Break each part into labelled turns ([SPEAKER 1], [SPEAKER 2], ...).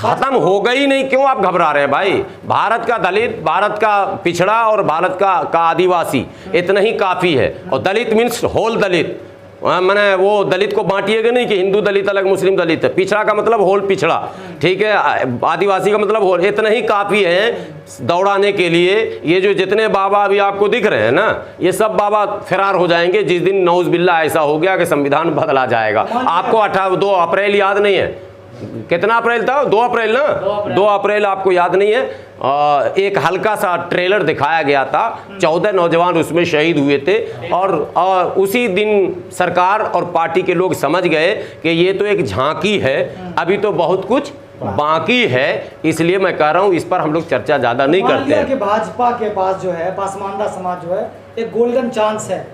[SPEAKER 1] खत्म हो गई नहीं, क्यों आप घबरा रहे हैं भाई? भारत का दलित, भारत का पिछड़ा और भारत का आदिवासी, इतना ही काफ़ी है। और दलित मीन्स होल दलित, मैंने वो दलित को बांटिएगा नहीं कि हिंदू दलित अलग मुस्लिम दलित है। पिछड़ा का मतलब होल पिछड़ा, ठीक है। आदिवासी का मतलब होल, इतना ही काफ़ी है दौड़ाने के लिए। ये जो जितने बाबा अभी आपको दिख रहे हैं ना, ये सब बाबा फरार हो जाएंगे जिस दिन नौज बिल्ला ऐसा हो गया कि संविधान बदला जाएगा। आपको 2 अप्रैल याद नहीं है? कितना अप्रैल था? 2 अप्रैल ना, 2 अप्रैल आपको याद नहीं है? एक हल्का सा ट्रेलर दिखाया गया था, 14 नौजवान उसमें शहीद हुए थे। और उसी दिन सरकार और पार्टी के लोग समझ गए कि ये तो एक झांकी है, अभी तो बहुत कुछ बाकी है। इसलिए मैं कह रहा हूँ इस पर हम लोग चर्चा ज़्यादा नहीं करते हैं।
[SPEAKER 2] कि भाजपा के पास जो है, पसमानदा समाज जो है, एक गोल्डन चांस है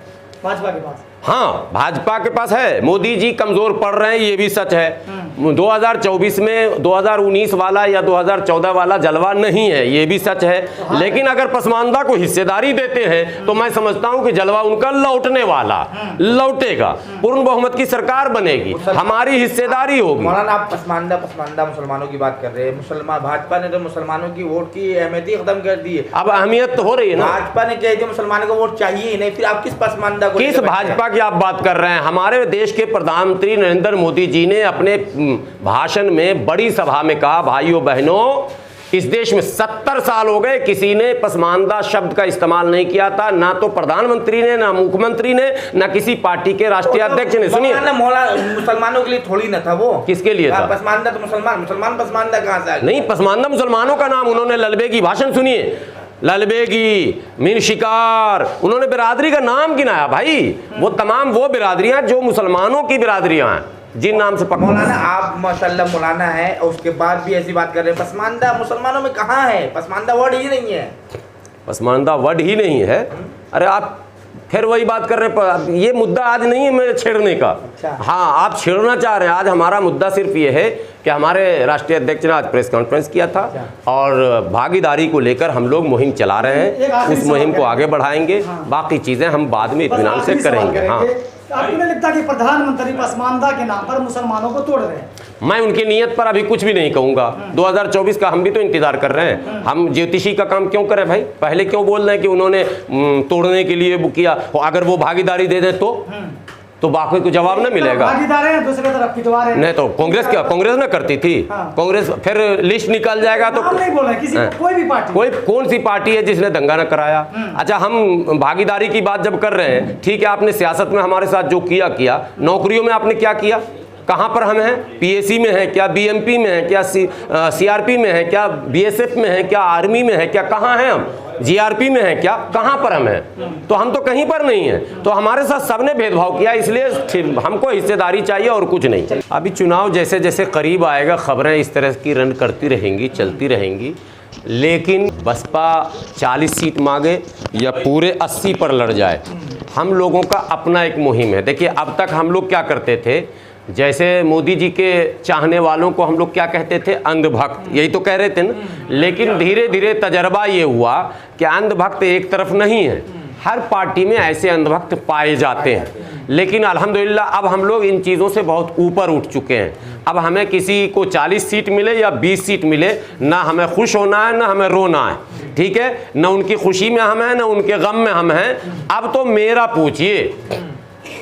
[SPEAKER 2] भाजपा के पास।
[SPEAKER 1] हाँ, भाजपा के पास है। मोदी जी कमजोर पड़ रहे हैं, ये भी सच है। 2024 में 2019 वाला या 2014 वाला जलवा नहीं है, ये भी सच है। लेकिन अगर पसमानदा को हिस्सेदारी देते हैं तो मैं समझता हूं कि जलवा उनका लौटने वाला, लौटेगा। पूर्ण बहुमत की सरकार बनेगी, हमारी हिस्सेदारी होगी।
[SPEAKER 3] मौलाना, आप पसमानदा मुसलमानों की बात कर रहे हैं। मुसलमान, भाजपा ने तो मुसलमानों की वोट की अहमियत ही खत्म कर दी है।
[SPEAKER 1] अब अहमियत तो हो रही है ना।
[SPEAKER 3] भाजपा ने कह दिया मुसलमानों को वोट चाहिए ही नहीं, फिर आप किस पसमानदा को,
[SPEAKER 1] किस भाजपा की आप बात कर रहे हैं? हमारे देश के प्रधानमंत्री नरेंद्र मोदी जी ने अपने भाषण में बड़ी सभा में कहा, भाइयों बहनों, इस देश में 70 साल हो गए किसी ने पसमानदा शब्द का इस्तेमाल नहीं किया था, ना तो प्रधानमंत्री ने, ना मुख्यमंत्री ने, ना किसी पार्टी के राष्ट्रीय अध्यक्ष ने। सुनिए,
[SPEAKER 3] मुसलमानों के लिए थोड़ी ना था वो।
[SPEAKER 1] किसके लिए था?
[SPEAKER 3] पसमानदा तो मुसलमान पसमानदा कहां से आ गया?
[SPEAKER 1] नहीं, पसमानदा मुसलमानों का नाम उन्होंने ललबेगी भाषण सुनिए, ललबेगी, मीन शिकार, उन्होंने बिरादरी का नाम गिनाया। भाई वो तमाम वो बिरादरियां जो मुसलमानों की बिरादरियां हैं, जिन नाम से
[SPEAKER 3] मौलाना आप माशाल्लाह मौलाना है, और उसके बाद भी ऐसी बात कर रहे हैं। पसमानदा मुसलमानों में कहाँ है? पसमानदा वर्ड ही नहीं है।
[SPEAKER 1] पसमानदा वर्ड ही नहीं है? अरे आप फिर वही बात कर रहे हैं। ये मुद्दा आज नहीं है मेरे छेड़ने का।
[SPEAKER 3] अच्छा।
[SPEAKER 1] हाँ, आप छेड़ना चाह रहे हैं। आज हमारा मुद्दा सिर्फ ये है कि हमारे राष्ट्रीय अध्यक्ष ने आज प्रेस कॉन्फ्रेंस किया था और भागीदारी को लेकर हम लोग मुहिम चला रहे हैं। उस मुहिम को आगे बढ़ाएंगे। बाकी चीज़ें हम बाद में इत्मीनान से करेंगे। हाँ,
[SPEAKER 2] आपको नहीं लगता कि प्रधानमंत्री पसमानदा के नाम पर मुसलमानों को तोड़ रहे हैं?
[SPEAKER 1] मैं उनकी नीयत पर अभी कुछ भी नहीं कहूँगा। 2024 का हम भी तो इंतजार कर रहे हैं। हम ज्योतिषी का काम क्यों करें भाई? पहले क्यों बोल रहे हैं कि उन्होंने तोड़ने के लिए वो किया? अगर वो भागीदारी दे दे तो बाकी को जवाब न मिलेगा।
[SPEAKER 2] भागीदार हैं, दूसरी तरफ पिटवा रहे हैं।
[SPEAKER 1] नहीं तो कांग्रेस क्या, कांग्रेस ना करती थी? कांग्रेस फिर लिस्ट निकल जाएगा तो
[SPEAKER 2] नहीं बोल रहे किसी कोई भी पार्टी,
[SPEAKER 1] कोई कौन सी पार्टी है जिसने दंगा न कराया? अच्छा, हम भागीदारी की बात जब कर रहे हैं, ठीक है, आपने सियासत में हमारे साथ जो किया, नौकरियों में आपने क्या किया? कहाँ पर हम हैं? पीएसी में हैं क्या? बीएमपी में हैं क्या? सीआरपी में हैं क्या? बीएसएफ में हैं क्या? आर्मी में हैं क्या? कहाँ हैं हम? जीआरपी में हैं क्या? कहाँ पर हम हैं? तो हम तो कहीं पर नहीं हैं। तो हमारे साथ सबने भेदभाव किया, इसलिए हमको हिस्सेदारी चाहिए और कुछ नहीं। अभी चुनाव जैसे जैसे करीब आएगा, खबरें इस तरह की रन करती रहेंगी, चलती रहेंगी। लेकिन बसपा 40 सीट मांगे या पूरे 80 पर लड़ जाए, हम लोगों का अपना एक मुहिम है। देखिए, अब तक हम लोग क्या करते थे, जैसे मोदी जी के चाहने वालों को हम लोग क्या कहते थे? अंधभक्त, यही तो कह रहे थे ना। लेकिन धीरे धीरे तजर्बा ये हुआ कि अंधभक्त एक तरफ नहीं है, हर पार्टी में ऐसे अंधभक्त पाए जाते हैं। लेकिन अल्हम्दुलिल्लाह अब हम लोग इन चीज़ों से बहुत ऊपर उठ चुके हैं। अब हमें किसी को 40 सीट मिले या 20 सीट मिले, ना हमें खुश होना है ना हमें रोना है, ठीक है? ना उनकी खुशी में हम हैं ना उनके गम में हम हैं। अब तो मेरा पूछिए,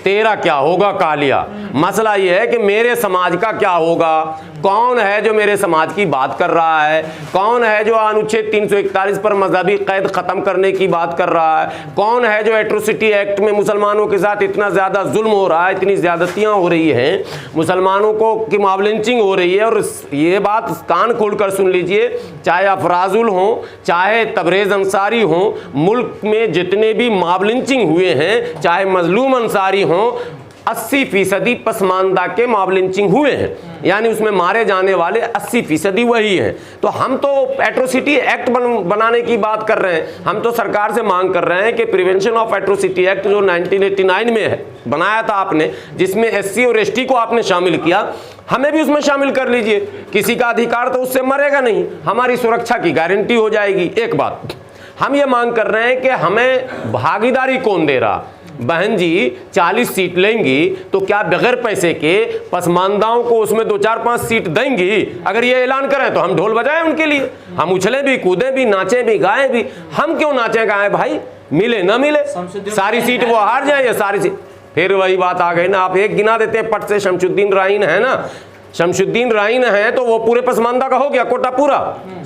[SPEAKER 1] तेरा क्या होगा कालिया? मसला ये है कि मेरे समाज का क्या होगा? कौन है जो मेरे समाज की बात कर रहा है? कौन है जो अनुच्छेद 341 पर मजहबी कैद ख़त्म करने की बात कर रहा है? कौन है जो एट्रोसिटी एक्ट में मुसलमानों के साथ इतना ज़्यादा जुल्म हो रहा है, इतनी ज़्यादतियाँ हो रही हैं, मुसलमानों को की मॉब लिंचिंग हो रही है? और ये बात कान खोल कर सुन लीजिए, चाहे अफराजुल हों, चाहे तबरेज़ अंसारी हों, मुल्क में जितने भी मॉब लिंचिंग हुए हैं, चाहे मजलूम अंसारी हों, 80% पसमानदा के मॉब लिंचिंग हुए हैं, यानी उसमें मारे जाने वाले 80% वही हैं। तो हम तो एट्रोसिटी एक्ट बनाने की बात कर रहे हैं। हम तो सरकार से मांग कर रहे हैं कि प्रिवेंशन ऑफ एट्रोसिटी एक्ट जो 1989 में है, बनाया था आपने, जिसमें SC और ST को आपने शामिल किया, हमें भी उसमें शामिल कर लीजिए। किसी का अधिकार तो उससे मरेगा नहीं, हमारी सुरक्षा की गारंटी हो जाएगी। एक बात हम ये मांग कर रहे हैं कि हमें भागीदारी कौन दे रहा? बहन जी 40 सीट लेंगी तो क्या बगैर पैसे के पसमानदाओं को उसमें 2-4-5 सीट देंगी? अगर ये ऐलान करें तो हम ढोल बजाएं उनके लिए, हम उछले भी, कूदें भी, नाचें भी, गाएं भी। हम क्यों नाचें गाएं भाई? मिले ना मिले, सारी सीट वो हार जाए या सारी सीट। फिर वही बात आ गई ना, आप एक गिना देते हैं पट से, शमशुद्दीन राइन है ना, शमशुद्दीन राइन है तो वो पूरे पसमानदा का हो गया कोटा पूरा।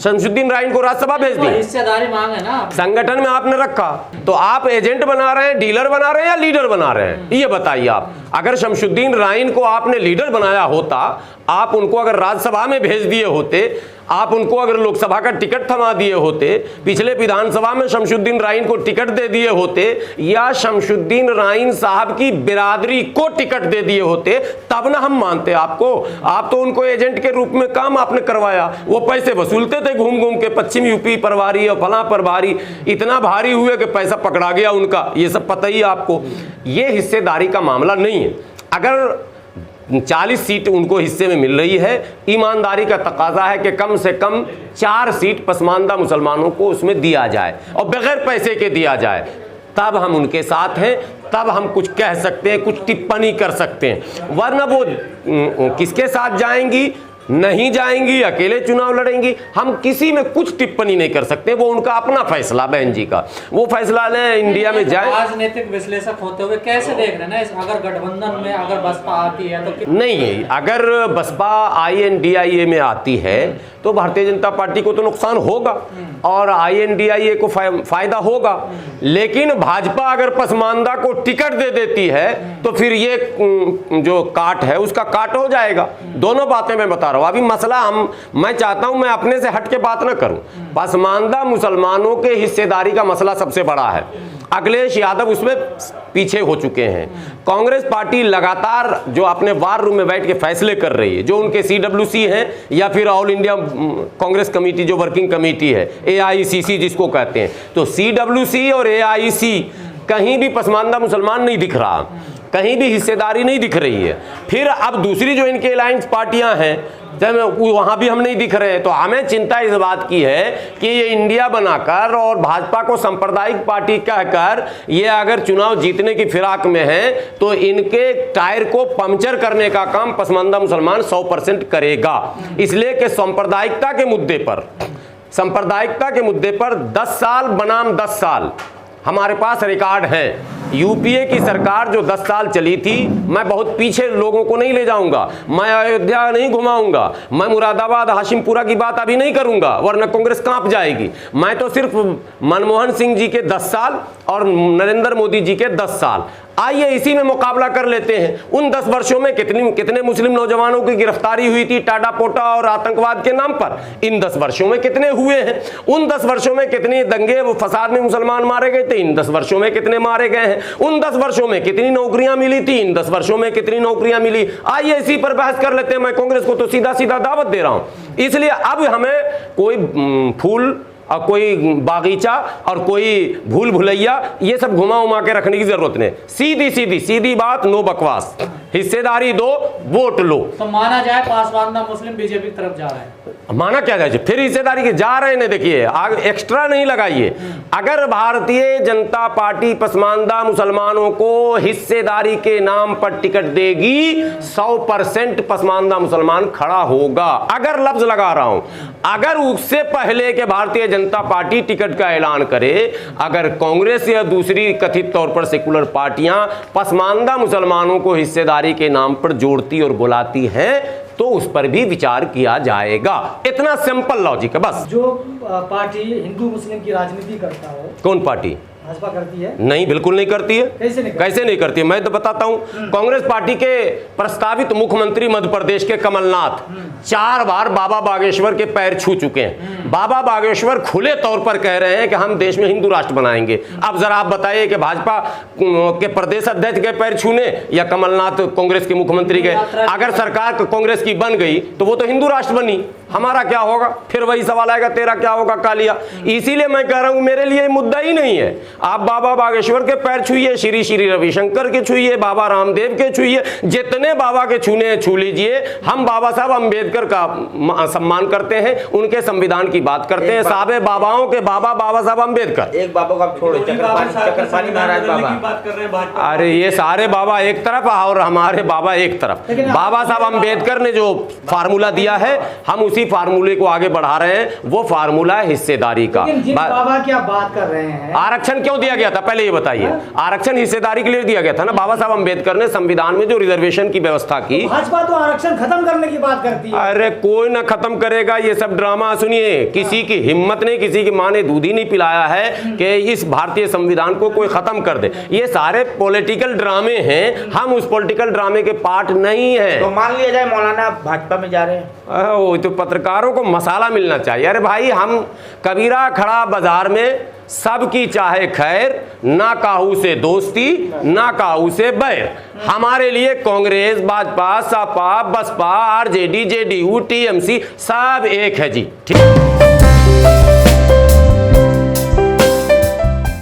[SPEAKER 1] शमशुद्दीन राइन को राज्यसभा भेज दी,
[SPEAKER 4] हिस्सेदारी मांग है ना,
[SPEAKER 1] संगठन में आपने रखा। तो आप एजेंट बना रहे हैं, डीलर बना रहे हैं या लीडर बना रहे हैं? ये बताइए आप। अगर शमशुद्दीन राइन को आपने लीडर बनाया होता, आप उनको अगर राज्यसभा में भेज दिए होते, आप उनको अगर लोकसभा का टिकट थमा दिए होते, पिछले विधानसभा में शमशुद्दीन राइन को टिकट दे दिए होते, या शमशुद्दीन राइन साहब की बिरादरी को टिकट दे दिए होते, तब ना हम मानते आपको। आप तो उनको एजेंट के रूप में काम आपने करवाया, वो पैसे वसूलते थे घूम घूम के, पश्चिम यूपी पर भारी और फला पर भारी, इतना भारी हुए कि पैसा पकड़ा गया उनका, ये सब पता ही आपको। ये हिस्सेदारी का मामला नहीं है। अगर 40 सीट उनको हिस्से में मिल रही है, ईमानदारी का तकाजा है कि कम से कम 4 सीट पसमानदा मुसलमानों को उसमें दिया जाए और बगैर पैसे के दिया जाए, तब हम उनके साथ हैं, तब हम कुछ कह सकते हैं, कुछ टिप्पणी कर सकते हैं। वरना वो किसके साथ जाएंगी, नहीं जाएंगी, अकेले चुनाव लड़ेंगी, हम किसी में कुछ टिप्पणी नहीं कर सकते। वो उनका अपना फैसला, बहन जी का वो फैसला लें, इंडिया में जाए।
[SPEAKER 4] राजनीतिक विश्लेषक होते हुए कैसे देख रहे हैं ना, अगर गठबंधन में अगर बसपा आती है तो
[SPEAKER 1] नहीं, अगर बसपा INDIA में आती है तो भारतीय जनता पार्टी को तो नुकसान होगा और INDIA को फायदा होगा, लेकिन भाजपा अगर पसमानदा को टिकट दे देती है तो फिर ये जो काट है उसका काट हो जाएगा। दोनों बातें मैं बता रहा हूं। अभी मसला मैं चाहता हूं मैं अपने से हट के बात ना करूं। पसमानदा मुसलमानों के हिस्सेदारी का मसला सबसे बड़ा है। अखिलेश यादव उसमें पीछे हो चुके हैं। कांग्रेस पार्टी लगातार जो अपने वार रूम में बैठ के फैसले कर रही है, जो उनके CWC हैं या फिर ऑल इंडिया कांग्रेस कमेटी जो वर्किंग कमेटी है, AICC जिसको कहते हैं, तो CWC और AIC कहीं भी पसमानदा मुसलमान नहीं दिख रहा, कहीं भी हिस्सेदारी नहीं दिख रही है। फिर अब दूसरी जो इनके अलायंस पार्टियां हैं, जब वहां भी हम नहीं दिख रहे हैं, तो हमें चिंता इस बात की है कि ये इंडिया बनाकर और भाजपा को सांप्रदायिक पार्टी कहकर ये अगर चुनाव जीतने की फिराक में है तो इनके टायर को पंक्चर करने का काम पसमानदा मुसलमान 100% करेगा। इसलिए कि सांप्रदायिकता के मुद्दे पर 10 साल बनाम 10 साल हमारे पास रिकॉर्ड है। UPA की सरकार जो 10 साल चली थी, मैं बहुत पीछे लोगों को नहीं ले जाऊंगा, मैं अयोध्या नहीं घुमाऊंगा, मैं मुरादाबाद हाशिमपुरा की बात अभी नहीं करूंगा वरना कांग्रेस कांप जाएगी। मैं तो सिर्फ मनमोहन सिंह जी के 10 साल और नरेंद्र मोदी जी के 10 साल, आइए इसी में मुकाबला कर लेते हैं। उन 10 वर्षों में कितने मुस्लिम नौजवानों की गिरफ्तारी हुई थी टाटा पोटा और आतंकवाद के नाम पर, इन 10 वर्षों में कितने हुए हैं? उन 10 वर्षों में कितने दंगे व फसाद में मुसलमान मारे गए थे, इन 10 वर्षों में कितने मारे गए हैं? उन 10 वर्षों में कितनी नौकरियां मिली थी, इन 10 वर्षों में कितनी नौकरियां मिली? आइए इसी पर बहस कर लेते हैं। मैं कांग्रेस को तो सीधा सीधा दावत दे रहा हूं। इसलिए अब हमें कोई फूल और कोई बागीचा और कोई भूल भुलैया ये सब घुमा उमा के रखने की जरूरत नहीं। सीधी बात, नो बकवास। हिस्सेदारी दो, वोट लो।
[SPEAKER 4] तो माना जाए पसमानदा मुस्लिम बीजेपी की तरफ जा रहे हैं,
[SPEAKER 1] माना क्या जाए, फिर हिस्सेदारी के जा रहे हैं। देखिए आग एक्स्ट्रा नहीं लगाइए। अगर भारतीय जनता पार्टी पसमानदा मुसलमानों को हिस्सेदारी के नाम पर टिकट देगी, 100% पसमानदा मुसलमान खड़ा होगा। अगर लफ्ज लगा रहा हूं, अगर उससे पहले के भारतीय जनता पार्टी टिकट का ऐलान करे, अगर कांग्रेस या दूसरी कथित तौर पर सेकुलर पार्टियां पसमानदा मुसलमानों को हिस्सेदारी के नाम पर जोड़ती और बुलाती हैं तो उस पर भी विचार किया जाएगा। इतना सिंपल लॉजिक है बस।
[SPEAKER 2] जो पार्टी हिंदू मुस्लिम की राजनीति करता हो,
[SPEAKER 1] कौन पार्टी?
[SPEAKER 2] भाजपा करती है?
[SPEAKER 1] नहीं, बिल्कुल नहीं करती है। कैसे नहीं करती है? मैं तो बताता हूं। कांग्रेस पार्टी के प्रस्तावित मुख्यमंत्री मध्य प्रदेश के कमलनाथ 4 बार बाबा बागेश्वर के पैर छू चुके हैं। बाबा बागेश्वर खुले तौर पर कह रहे हैं कि हम देश में हिंदू राष्ट्र बनाएंगे। अब जरा आप बताइए कि भाजपा के प्रदेश अध्यक्ष के पैर छूने या कमलनाथ कांग्रेस के मुख्यमंत्री के? अगर सरकार कांग्रेस की बन गई तो वो तो हिंदू राष्ट्र बनी। हमारा क्या होगा? फिर वही सवाल आएगा, तेरा क्या होगा कालिया। इसीलिए मैं कह रहा हूं मेरे लिए मुद्दा ही नहीं है। आप बाबा बागेश्वर के पैर छुइए, श्री श्री रविशंकर के छुइए, बाबा रामदेव के छुइए, जितने बाबा के छूने छू लीजिए। हम बाबा साहब अम्बेडकर का सम्मान करते हैं, उनके संविधान की बात करते हैं। साबे बाबाओं के बाबा बाबा साहब अम्बेडकर।
[SPEAKER 3] एक बाबा को आप छोड़ो, चक्रपाणी महाराज बाबा।
[SPEAKER 1] अरे ये सारे बाबा एक तरफ और हमारे बाबा एक तरफ। बाबा साहब अम्बेडकर ने जो फार्मूला दिया है, हम उसी फार्मूले को आगे बढ़ा रहे हैं। वो फार्मूला है हिस्सेदारी का।
[SPEAKER 2] जिन बाबा की आप बात कर रहे हैं,
[SPEAKER 1] आरक्षण क्यों दिया गया था पहले ये बताइए? आरक्षण हिस्सेदारी के लिए दिया गया था ना। बाबा साहब अम्बेडकर ने संविधान में जो रिजर्वेशन की व्यवस्था की।
[SPEAKER 2] भाजपा तो आरक्षण खत्म करने की बात करती है।
[SPEAKER 1] अरे कोई ना खत्म करेगा, ये सब ड्रामा। सुनिए, किसी की हिम्मत नहीं, किसी की माँ ने दूध ही नहीं पिलाया है कि इस भारतीय संविधान को कोई खत्म कर दे। ये सारे पॉलिटिकल ड्रामे हैं, हम उस पॉलिटिकल ड्रामे के पार्ट नहीं है।
[SPEAKER 3] तो मान लिया जाए मौलाना भाजपा में जा रहे हैं,
[SPEAKER 1] वो तो पत्रकारों को मसाला मिलना चाहिए। अरे भाई, हम कबीरा खड़ा बाजार में सबकी चाहे खैर, ना काहू से दोस्ती ना काहू से बैर। हमारे लिए Congress, Bhajpa, Sapa, Baspa, RJD, JDU, TMC सब एक है जी। ठीक।